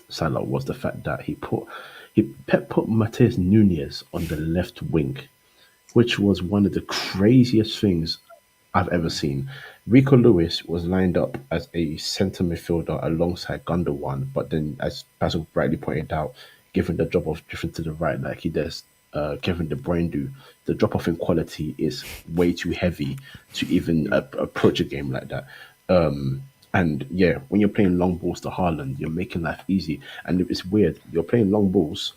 Salah was the fact that Pep put Matheus Nunes on the left wing, which was one of the craziest things I've ever seen. Rico Lewis was lined up as a centre midfielder alongside Gundogan, but then, as Basil rightly pointed out, given the drop off drifting to the right like he does, Kevin De Bruyne do, the drop off in quality is way too heavy to even approach a game like that. And yeah, when you're playing long balls to Haaland, you're making life easy. And it's weird, you're playing long balls,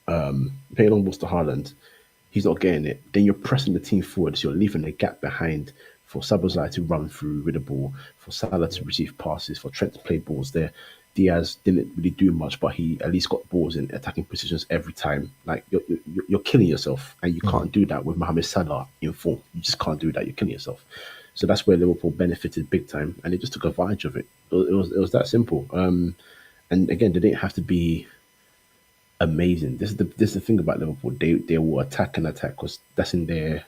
to Haaland, he's not getting it. Then you're pressing the team forward, so you're leaving a gap behind for Sabazai to run through with the ball, for Salah to receive passes, for Trent to play balls there. Diaz didn't really do much, but he at least got balls in attacking positions every time. Like you're killing yourself, and you can't do that with Mohamed Salah in form. You just can't do that. You're killing yourself. So that's where Liverpool benefited big time, and they just took advantage of it. It was that simple. And again, they didn't have to be amazing. This is the thing about Liverpool. They will attack because that's in their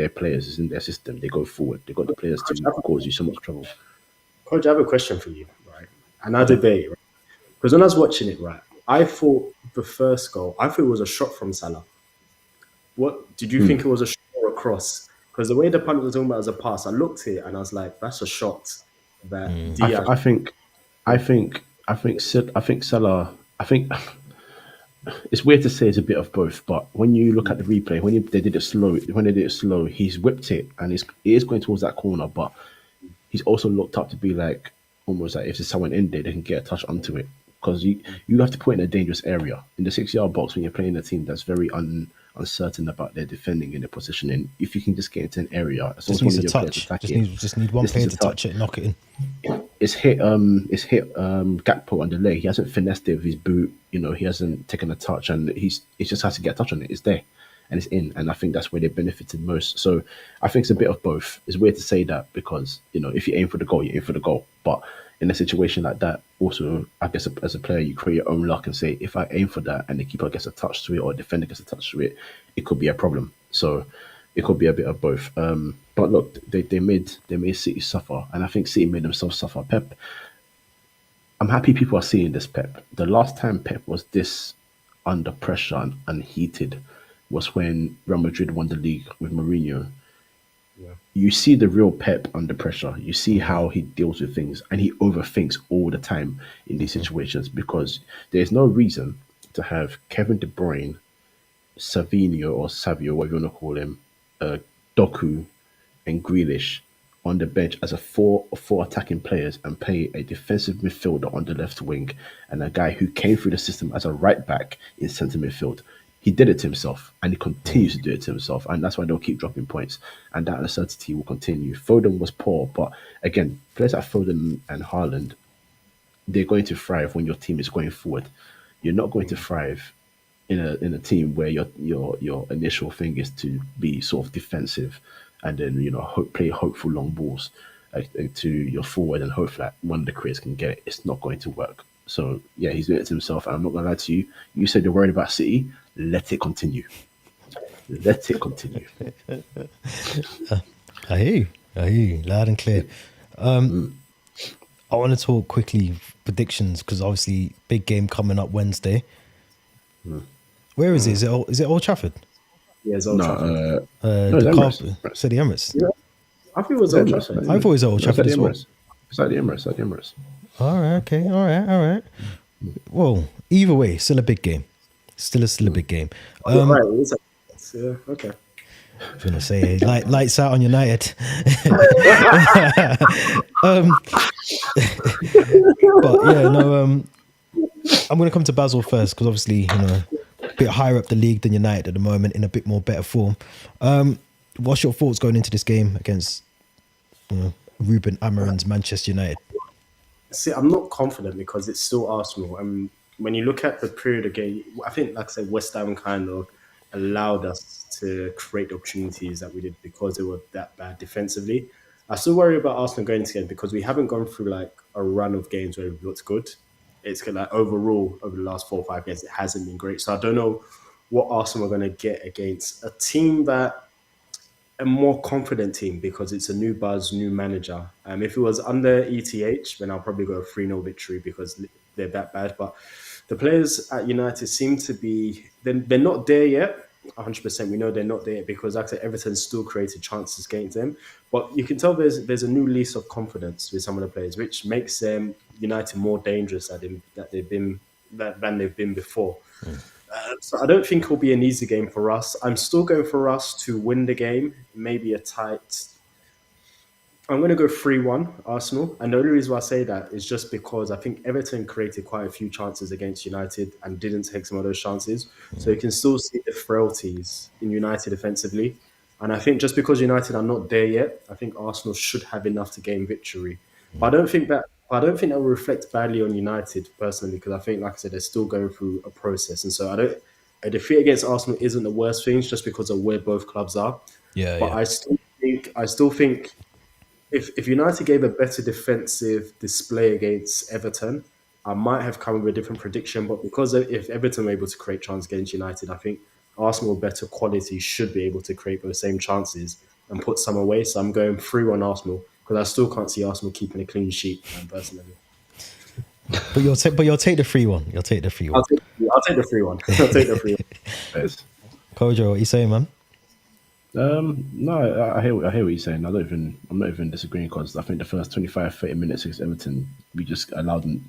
players, it's in their system. They go forward. They got the players to cause you so much trouble. Coach, I have a question for you, right? And I debate, right? Because when I was watching it, right, I thought the first goal, I thought it was a shot from Salah. What did you think it was, a shot or a cross? Because the way the pundit was talking about it as a pass, I looked at it and I was like, that's a shot that Diaz. I think Salah. I think it's weird to say it's a bit of both, but when you look at the replay, when they did it slow, he's whipped it and it is going towards that corner, but he's also looked up to be like almost like if there's someone in there, they can get a touch onto it, because you have to put in a dangerous area in the 6-yard box when you're playing a team that's very uncertain about their defending and their positioning. If you can just get into an area, just needs a touch. Just need one player to touch it and knock it in. It's hit Gakpo on the leg. He hasn't finessed it with his boot. He hasn't taken a touch, and he just has to get a touch on it. It's there, and it's in. And I think that's where they benefited most. So I think it's a bit of both. It's weird to say that because if you aim for the goal, you aim for the goal. But in a situation like that, also I guess as a player, you create your own luck and say, if I aim for that and the keeper gets a touch to it or the defender gets a touch to it, it could be a problem. So it could be a bit of both. But look, they made City suffer, and I think City made themselves suffer. Pep, I'm happy people are seeing this Pep. The last time Pep was this under pressure and heated was when Real Madrid won the league with Mourinho. Yeah. You see the real Pep under pressure. You see how he deals with things, and he overthinks all the time in these situations because there's no reason to have Kevin De Bruyne, Savinho or Savio, whatever you want to call him, Doku, and Grealish on the bench as a four attacking players and play a defensive midfielder on the left wing and a guy who came through the system as a right back in centre midfield. He did it to himself and he continues to do it to himself, and that's why they'll keep dropping points. And that uncertainty will continue. Foden was poor, but again, players like Foden and Haaland, they're going to thrive when your team is going forward. You're not going to thrive in a team where your initial thing is to be sort of defensive, and then play hopeful long balls to your forward and hope that one of the creators can get it. It's not going to work. So yeah, he's doing it to himself. And I'm not gonna lie to you. You said you're worried about City. Let it continue. Let it continue. I hear you, loud and clear. I want to talk quickly predictions because obviously big game coming up Wednesday. Where is it? Is it Old Trafford? Yeah, it's Old Trafford. No, it's Emirates. So the Emirates. Yeah. I think it was Old Trafford. I thought it was Old Trafford as well. It's like the Emirates. All right, okay, all right. Well, either way, still a big game. Still a big game. Right, yeah, okay. I'm gonna say lights out on United. But yeah, no. I'm gonna come to Basel first because obviously a bit higher up the league than United at the moment, in a bit more better form. What's your thoughts going into this game against Ruben Amorim's Manchester United? See, I'm not confident because it's still Arsenal. And when you look at the period again, I think, like I said, West Ham kind of allowed us to create the opportunities that we did because they were that bad defensively. I still worry about Arsenal going to game because we haven't gone through like a run of games where we've looked good. It's like overall over the last 4 or 5 games, it hasn't been great. So I don't know what Arsenal are going to get against a team a more confident team because it's a new buzz, new manager. If it was under ETH, then I'll probably go a 3-0 victory because they're that bad. But the players at United seem to be, they're not there yet. 100%. We know they're not there because actually Everton still created chances against them. But you can tell there's a new lease of confidence with some of the players, which makes them United more dangerous than they've been before. So I don't think it'll be an easy game for us. I'm still going for us to win the game, maybe a tight. I'm going to go 3-1 Arsenal. And the only reason why I say that is just because I think Everton created quite a few chances against United and didn't take some of those chances. So you can still see the frailties in United defensively. And I think just because United are not there yet, I think Arsenal should have enough to gain victory. But I don't think that will reflect badly on United personally, because I think, like I said, they're still going through a process. And so a defeat against Arsenal isn't the worst thing just because of where both clubs are. Yeah. But I still think if United gave a better defensive display against Everton, I might have come with a different prediction. But because if Everton were able to create chances against United, I think Arsenal better quality should be able to create those same chances and put some away. So I'm going 3-1 Arsenal because I still can't see Arsenal keeping a clean sheet personally. But you'll take the 3-1. You'll take the 3-1. I'll take the 3-1. I'll take the 3-1. Yes. Kojo, what are you saying, man? No, I hear what you're saying. I'm not even disagreeing because I think the first 25-30 minutes against Everton, we just allowed them.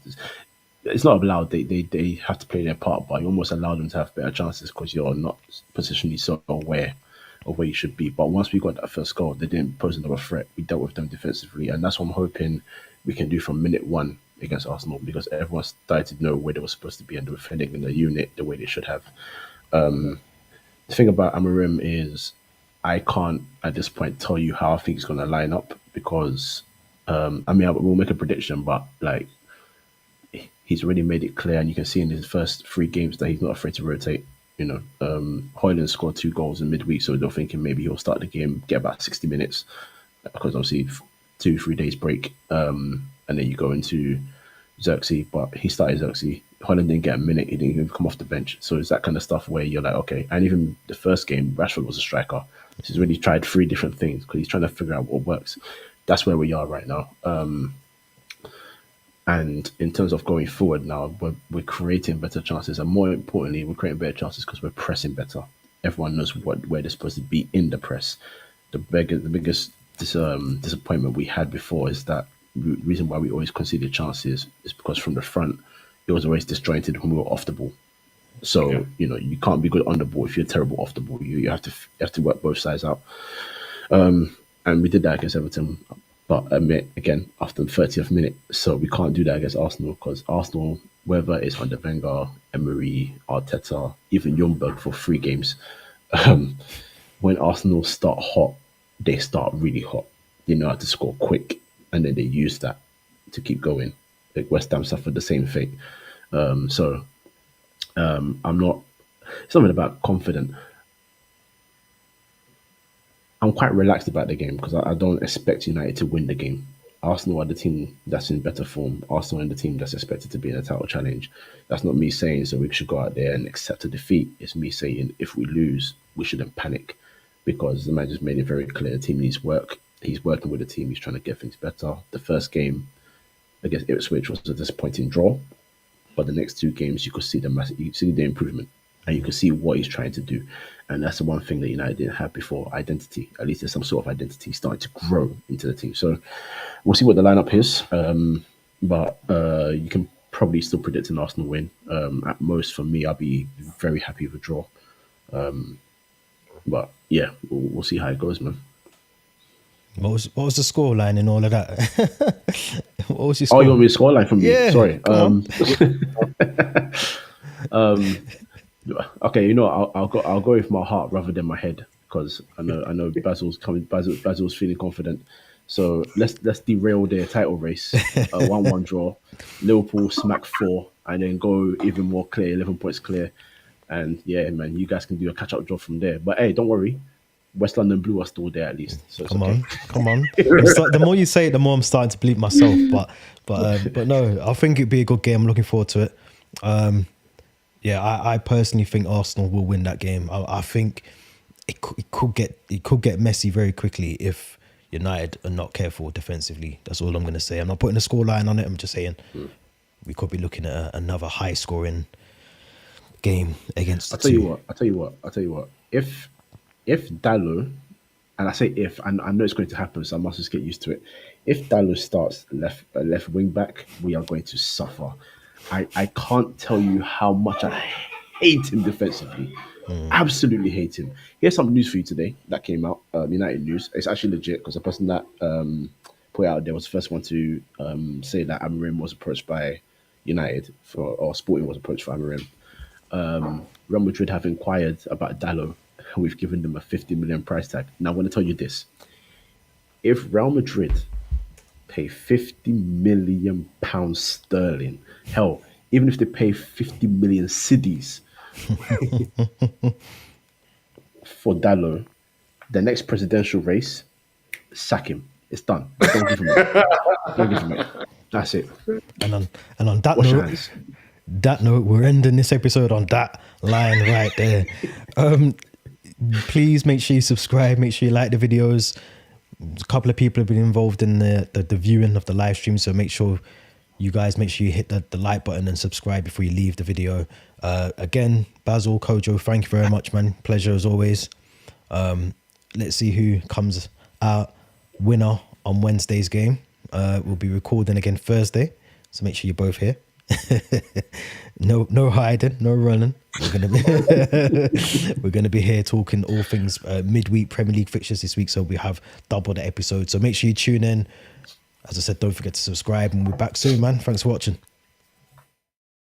It's not allowed. They have to play their part, but you almost allow them to have better chances because you're not positionally so aware of where you should be. But once we got that first goal, they didn't pose another threat. We dealt with them defensively, and that's what I'm hoping we can do from minute 1 against Arsenal because everyone started to know where they were supposed to be and they were defending in the unit the way they should have. The thing about Amorim is I can't at this point tell you how I think he's going to line up because we'll make a prediction, but like he's already made it clear, and you can see in his first 3 games that he's not afraid to rotate. Højlund scored 2 goals in midweek, so they're thinking maybe he'll start the game, get about 60 minutes because obviously 2-3 days break, and then you go into Xerxes, but he started Xerxes. Højlund didn't get a minute, he didn't even come off the bench. So it's that kind of stuff where you're like, okay. And even the first game, Rashford was a striker. He's really tried 3 different things because he's trying to figure out what works. That's where we are right now. And in terms of going forward now, we're creating better chances, and more importantly, we're creating better chances because we're pressing better. Everyone knows where they're supposed to be in the press. The biggest disappointment we had before is that reason why we always conceded chances is because from the front it was always disjointed when we were off the ball. So you can't be good on the ball if you're terrible off the ball. You have to work both sides out. And we did that against Everton, but admit again after the 30th minute. So we can't do that against Arsenal because Arsenal, whether it's under Wenger, Emery, Arteta, even Ljungberg for 3 games, when Arsenal start hot, they start really hot. They know how to score quick, and then they use that to keep going. Like West Ham suffered the same fate. I'm not. Something about confident. I'm quite relaxed about the game because I don't expect United to win the game. Arsenal are the team that's in better form. Arsenal are the team that's expected to be in a title challenge. That's not me saying so we should go out there and accept a defeat. It's me saying if we lose, we shouldn't panic because the man just made it very clear the team needs work. He's working with the team. He's trying to get things better. The first game against Ipswich was a disappointing draw, but the next 2 games you could see you see the improvement, and you can see what he's trying to do. And that's the one thing that United didn't have before, identity. At least there's some sort of identity starting to grow into the team. So we'll see what the lineup is. But you can probably still predict an Arsenal win. At most, for me, I'll be very happy with a draw. But yeah, we'll see how it goes, man. What was the score line and all of that? What was your score? Oh, you want me to score line from you? Yeah, sorry. Okay, I'll go with my heart rather than my head because I know Basil's coming. Basil's feeling confident. So let's derail their title race. 1-1 draw. Liverpool smack 4 and then go even more clear, 11 points clear. And yeah, man, you guys can do a catch-up draw from there. But hey, don't worry. West London Blue are still there at least. So come on. The more you say it, the more I'm starting to believe myself. But no, I think it'd be a good game. I'm looking forward to it. I personally think Arsenal will win that game. I think it could get messy very quickly if United are not careful defensively. That's all I'm going to say. I'm not putting a score line on it. I'm just saying we could be looking at another high scoring game against the two. I'll tell you what. If Dalot, and I say if, and I know it's going to happen, so I must just get used to it. If Dalot starts left wing back, we are going to suffer. I can't tell you how much I hate him defensively. Absolutely hate him. Here's some news for you today that came out, United news. It's actually legit because the person that put it out there was the first one to say that Amorim was approached by United or Sporting was approached for Amorim. Real Madrid have inquired about Dalot. We've given them a 50 million price tag. Now I want to tell you this. If Real Madrid pay 50 million pounds sterling, hell, even if they pay 50 million cedis for Dalot, the next presidential race, sack him. It's done. Don't give him it. Don't give him it. That's it. And on that note, we're ending this episode on that line right there. Please make sure you subscribe. Make sure you like the videos. A couple of people have been involved in the viewing of the live stream, so make sure you hit the like button and subscribe before you leave the video. Again, Basil, Kojo, thank you very much, man. Pleasure as always. Let's see who comes out winner on Wednesday's game. We'll be recording again Thursday, so make sure you're both here. No hiding, no running. We're gonna be here talking all things midweek Premier League fixtures this week, so we have double the episode. So make sure you tune in. As I said, don't forget to subscribe, and we're back soon, man. Thanks for watching.